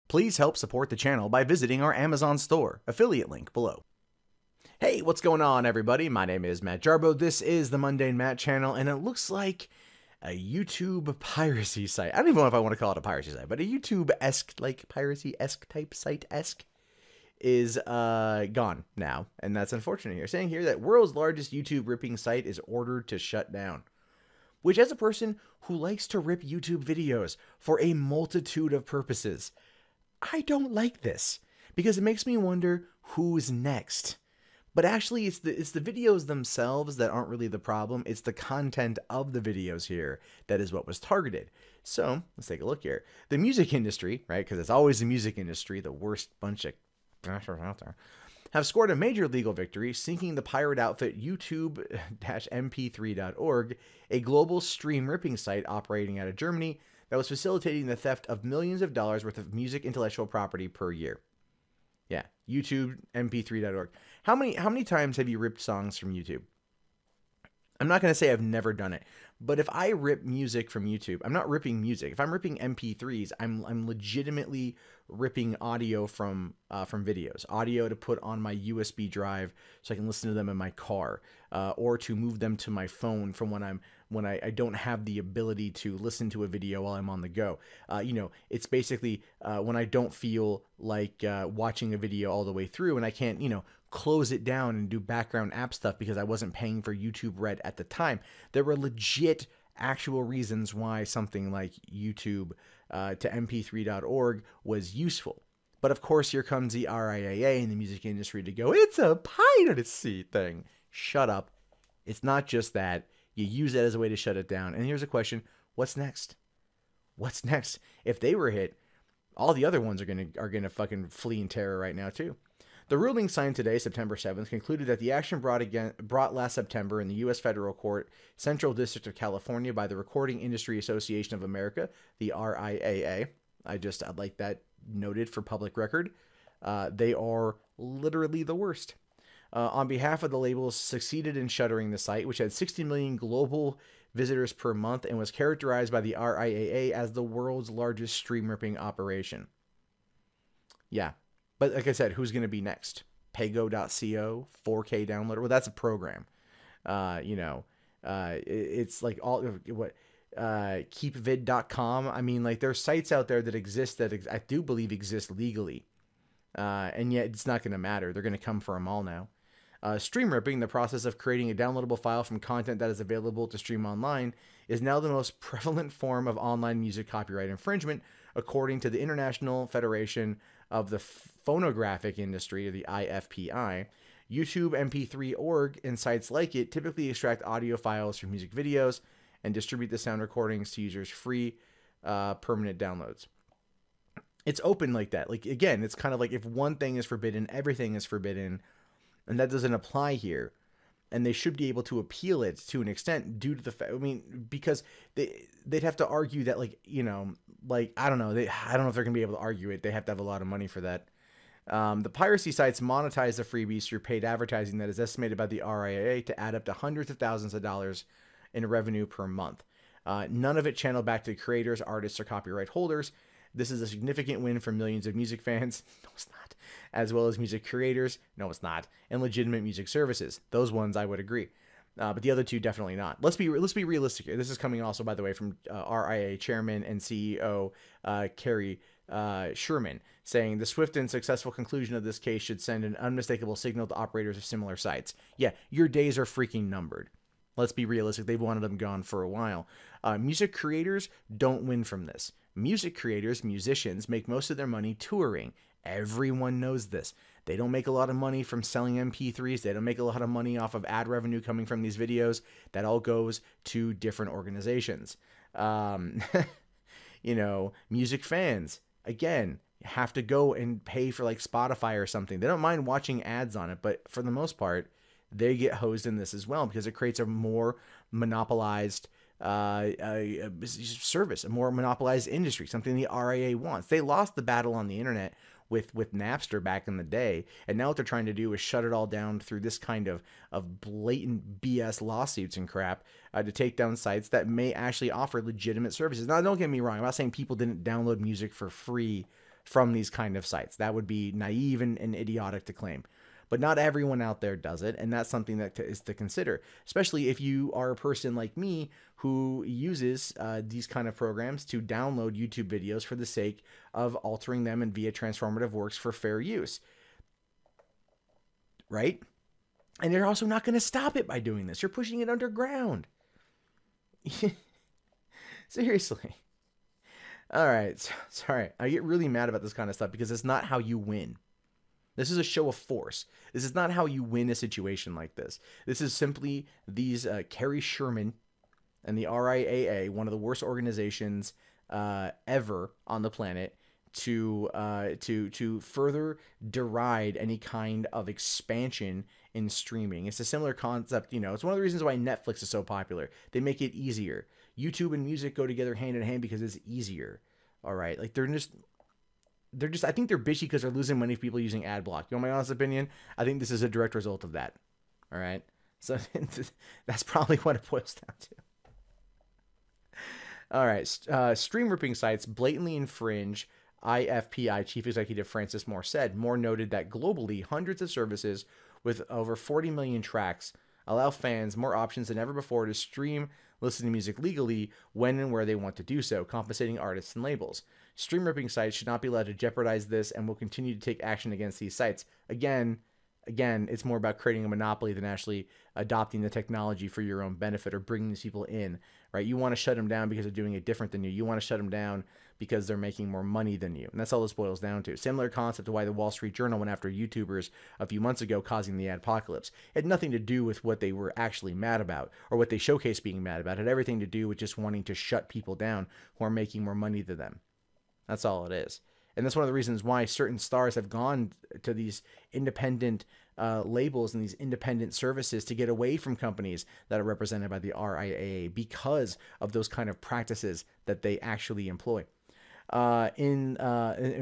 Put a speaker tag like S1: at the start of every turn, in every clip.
S1: Please help support the channel by visiting our Amazon store, affiliate link below. Hey, what's going on, everybody? My name is Matt Jarbo. This is the Mundane Matt channel, and it looks like a YouTube piracy site. I don't even know if I want to call it a piracy site, but a YouTube-esque, like piracy-esque type site-esque is gone now, and that's unfortunate here. Saying here that world's largest YouTube ripping site is ordered to shut down. Which, as a person who likes to rip YouTube videos for a multitude of purposes, I don't like this, because it makes me wonder who's next. But actually, it's the videos themselves that aren't really the problem. It's the content of the videos here that is what was targeted. So let's take a look here. The music industry, right? Because it's always the music industry, the worst bunch of out there, have scored a major legal victory, sinking the pirate outfit Youtube-MP3.org, a global stream ripping site operating out of Germany that was facilitating the theft of millions of dollars worth of music intellectual property per year. Yeah, Youtube-MP3.org. How many times have you ripped songs from YouTube? I'm not going to say I've never done it, but if I rip music from YouTube, I'm not ripping music. If I'm ripping MP3s, I'm legitimately ripping audio from videos, audio to put on my USB drive so I can listen to them in my car, or to move them to my phone from when I don't have the ability to listen to a video while I'm on the go. You know, it's basically when I don't feel like watching a video all the way through and I can't, you know, close it down and do background app stuff because I wasn't paying for YouTube Red at the time. There were legit actual reasons why something like YouTube to mp3.org was useful. But of course, here comes the RIAA in the music industry to go, it's a piracy thing. Shut up. It's not just that. You use that as a way to shut it down. And here's a question. What's next? What's next? If they were hit, all the other ones are gonna fucking flee in terror right now too. The ruling signed today, September 7th, concluded that the action brought last September in the U.S. Federal Court, Central District of California, by the Recording Industry Association of America, the RIAA. I'd like that noted for public record. They are literally the worst. On behalf of the labels, succeeded in shuttering the site, which had 60 million global visitors per month and was characterized by the RIAA as the world's largest stream ripping operation. Yeah. But like I said, who's going to be next? Pego.co, 4K downloader. Well, that's a program. You know, it's like all what keepvid.com. I mean, like there's sites out there that exist that I do believe exist legally. And yet it's not going to matter. They're going to come for them all now. Stream ripping, the process of creating a downloadable file from content that is available to stream online, is now the most prevalent form of online music copyright infringement, according to the International Federation of the Phonographic Industry, or the IFPI. YouTube-MP3.org and sites like it typically extract audio files from music videos and distribute the sound recordings to users free permanent downloads. It's open like that. Like, again, it's kind of like if one thing is forbidden, everything is forbidden, and that doesn't apply here. And they should be able to appeal it to an extent due to the fact, I mean, because they'd have to argue that, like, you know, like, I don't know. I don't know if they're going to be able to argue it. They have to have a lot of money for that. The piracy sites monetize the freebies through paid advertising that is estimated by the RIAA to add up to hundreds of thousands of dollars in revenue per month. None of it channeled back to creators, artists, or copyright holders. This is a significant win for millions of music fans. No, it's not. As well as music creators. No, it's not. And legitimate music services. Those ones I would agree. But the other two, definitely not. Let's be realistic here. This is coming also, by the way, from RIAA Chairman and CEO Carrie Sherman, saying the swift and successful conclusion of this case should send an unmistakable signal to operators of similar sites. Yeah, your days are freaking numbered. Let's be realistic. They've wanted them gone for a while. Music creators don't win from this. Music creators, musicians, make most of their money touring. Everyone knows this. They don't make a lot of money from selling MP3s. They don't make a lot of money off of ad revenue coming from these videos. That all goes to different organizations. You know, music fans, again, have to go and pay for like Spotify or something. They don't mind watching ads on it, but for the most part, they get hosed in this as well because it creates a more monopolized service, a more monopolized industry, something the RIAA wants. They lost the battle on the internet with Napster back in the day, and now what they're trying to do is shut it all down through this kind of blatant BS lawsuits and crap to take down sites that may actually offer legitimate services. Now, don't get me wrong. I'm not saying people didn't download music for free from these kind of sites. That would be naive and idiotic to claim. But not everyone out there does it, and that's something that is to consider, especially if you are a person like me who uses these kind of programs to download YouTube videos for the sake of altering them and via transformative works for fair use. Right? And you're also not going to stop it by doing this. You're pushing it underground. Seriously. All right. Sorry. I get really mad about this kind of stuff because it's not how you win. This is a show of force. This is not how you win a situation like this. This is simply these Carrie Sherman and the RIAA, one of the worst organizations ever on the planet, to further deride any kind of expansion in streaming. It's a similar concept, you know. It's one of the reasons why Netflix is so popular. They make it easier. YouTube and music go together hand in hand because it's easier. All right, like they're just I think they're bitchy because they're losing money for people using ad block. You know my honest opinion? I think this is a direct result of that. All right, so that's probably what it boils down to. All right, stream ripping sites blatantly infringe. IFPI Chief Executive Francis Moore said. Moore noted that globally, hundreds of services with over 40 million tracks allow fans more options than ever before to stream, listen to music legally when and where they want to do so, compensating artists and labels. Stream ripping sites should not be allowed to jeopardize this and will continue to take action against these sites. Again, it's more about creating a monopoly than actually adopting the technology for your own benefit or bringing these people in, right? You want to shut them down because they're doing it different than you. You want to shut them down because they're making more money than you. And that's all this boils down to. Similar concept to why the Wall Street Journal went after YouTubers a few months ago, causing the adpocalypse. It had nothing to do with what they were actually mad about or what they showcased being mad about. It had everything to do with just wanting to shut people down who are making more money than them. That's all it is. And that's one of the reasons why certain stars have gone to these independent labels and these independent services to get away from companies that are represented by the RIAA because of those kind of practices that they actually employ. In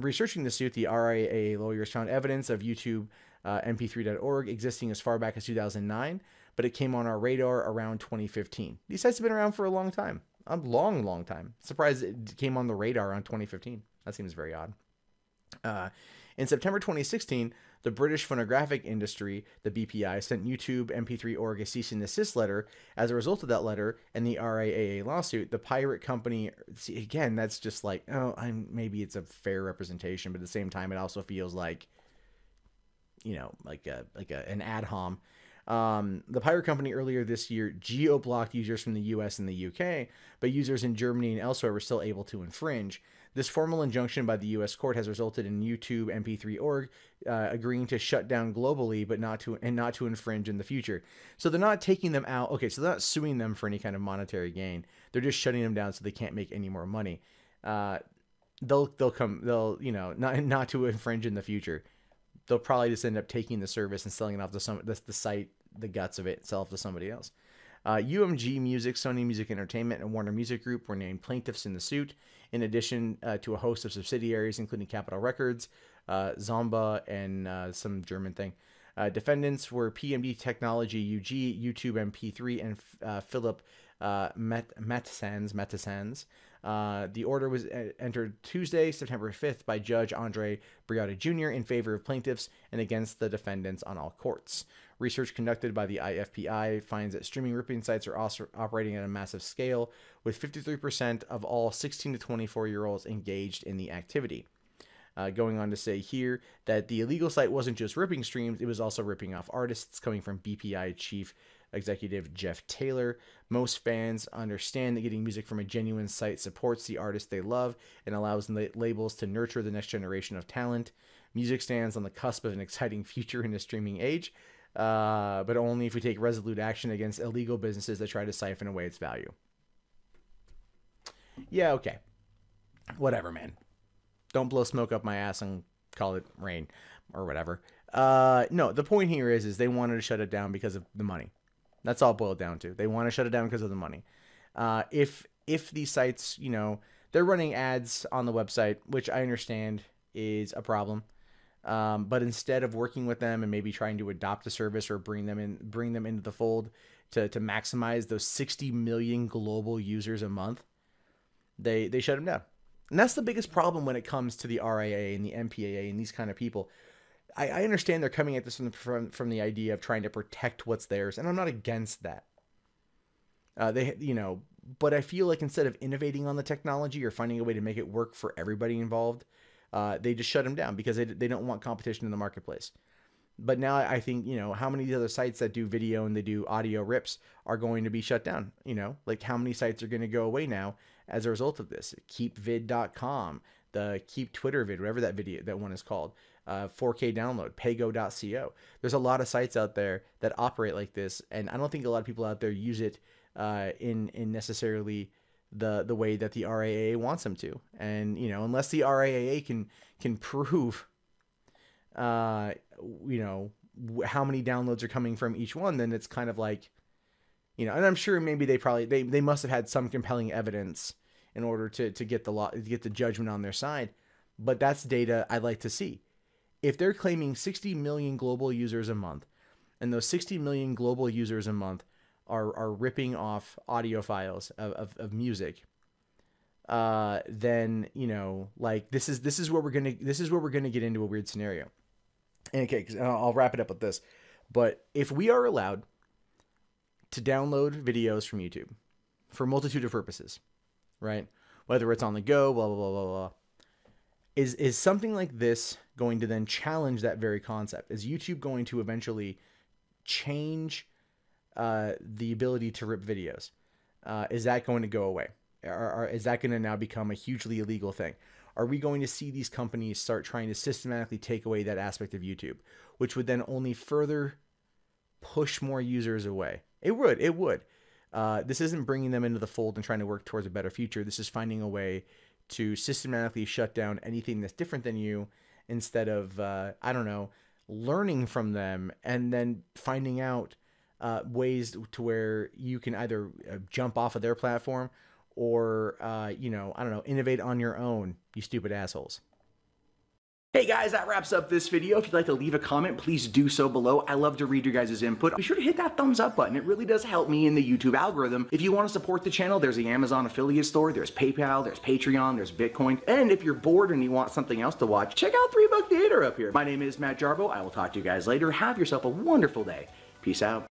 S1: researching the suit, the RIAA lawyers found evidence of Youtube-MP3.org existing as far back as 2009, but it came on our radar around 2015. These sites have been around for a long time. A long time. Surprised it came on the radar around 2015. That seems very odd. In September 2016, the British phonographic industry, the BPI, sent Youtube-MP3.org a cease and desist letter. As a result of that letter and the RIAA lawsuit, the pirate company, see, again, that's just like, oh, maybe it's a fair representation, but at the same time, it also feels like, you know, like an ad hom. The pirate company earlier this year geo-blocked users from the US and the UK, but users in Germany and elsewhere were still able to infringe. This formal injunction by the U.S. court has resulted in Youtube-MP3.org agreeing to shut down globally, but not to infringe in the future. So they're not taking them out. Okay, so they're not suing them for any kind of monetary gain. They're just shutting them down so they can't make any more money. They'll you know, not to infringe in the future. They'll probably just end up taking the service and selling it off to the site, the guts of it, sell it to somebody else. UMG Music, Sony Music Entertainment, and Warner Music Group were named plaintiffs in the suit, in addition to a host of subsidiaries, including Capitol Records, Zomba, and some German thing. Defendants were PMD Technology UG, Youtube-MP3, and Philip Metasans. The order was entered Tuesday, September 5th, by Judge Andre Briata Jr. in favor of plaintiffs and against the defendants on all courts. Research conducted by the IFPI finds that streaming ripping sites are also operating at a massive scale, with 53% of all 16 to 24-year-olds engaged in the activity. Going on to say here that the illegal site wasn't just ripping streams, it was also ripping off artists, coming from BPI Chief Executive Jeff Taylor. Most fans understand that getting music from a genuine site supports the artists they love and allows labels to nurture the next generation of talent. Music stands on the cusp of an exciting future in the streaming age, but only if we take resolute action against illegal businesses that try to siphon away its value. Yeah, okay. Whatever, man. Don't blow smoke up my ass and call it rain or whatever. No, the point here is they wanted to shut it down because of the money. That's all it boiled down to. They want to shut it down because of the money. If these sites, you know, they're running ads on the website, which I understand is a problem. But instead of working with them and maybe trying to adopt a service or bring them into the fold to maximize those 60 million global users a month, they shut them down. And that's the biggest problem when it comes to the RIAA and the MPAA and these kind of people. I understand they're coming at this from the idea of trying to protect what's theirs, and I'm not against that. But I feel like instead of innovating on the technology or finding a way to make it work for everybody involved, they just shut them down because they don't want competition in the marketplace. But now I think, how many of the other sites that do video and they do audio rips are going to be shut down? Like how many sites are going to go away now as a result of this? Keepvid.com, the Keep Twitter Vid, whatever that one is called, 4K Download, Pago.co. There's a lot of sites out there that operate like this, and I don't think a lot of people out there use it in necessarily the way that the RIAA wants them to. And unless the RIAA can prove how many downloads are coming from each one, then it's kind of like, and I'm sure maybe they must have had some compelling evidence in order to get the judgment on their side. But that's data I'd like to see. If they're claiming 60 million global users a month, and those 60 million global users a month are ripping off audio files of music, then like this is where we're gonna get into a weird scenario. And okay, I'll wrap it up with this. But if we are allowed to download videos from YouTube for a multitude of purposes, right? Whether it's on the go, blah blah blah blah blah. Is something like this going to then challenge that very concept? Is YouTube going to eventually change the ability to rip videos? Is that going to go away? Or is that going to now become a hugely illegal thing? Are we going to see these companies start trying to systematically take away that aspect of YouTube, which would then only further push more users away? It would. This isn't bringing them into the fold and trying to work towards a better future. This is finding a way to systematically shut down anything that's different than you, instead of, learning from them and then finding out ways to where you can either jump off of their platform or, innovate on your own, you stupid assholes. Hey guys, that wraps up this video. If you'd like to leave a comment, please do so below. I love to read your guys' input. Be sure to hit that thumbs up button. It really does help me in the YouTube algorithm. If you want to support the channel, there's the Amazon affiliate store, there's PayPal, there's Patreon, there's Bitcoin. And if you're bored and you want something else to watch, check out 3 Buck Theater up here. My name is Matt Jarbo. I will talk to you guys later. Have yourself a wonderful day. Peace out.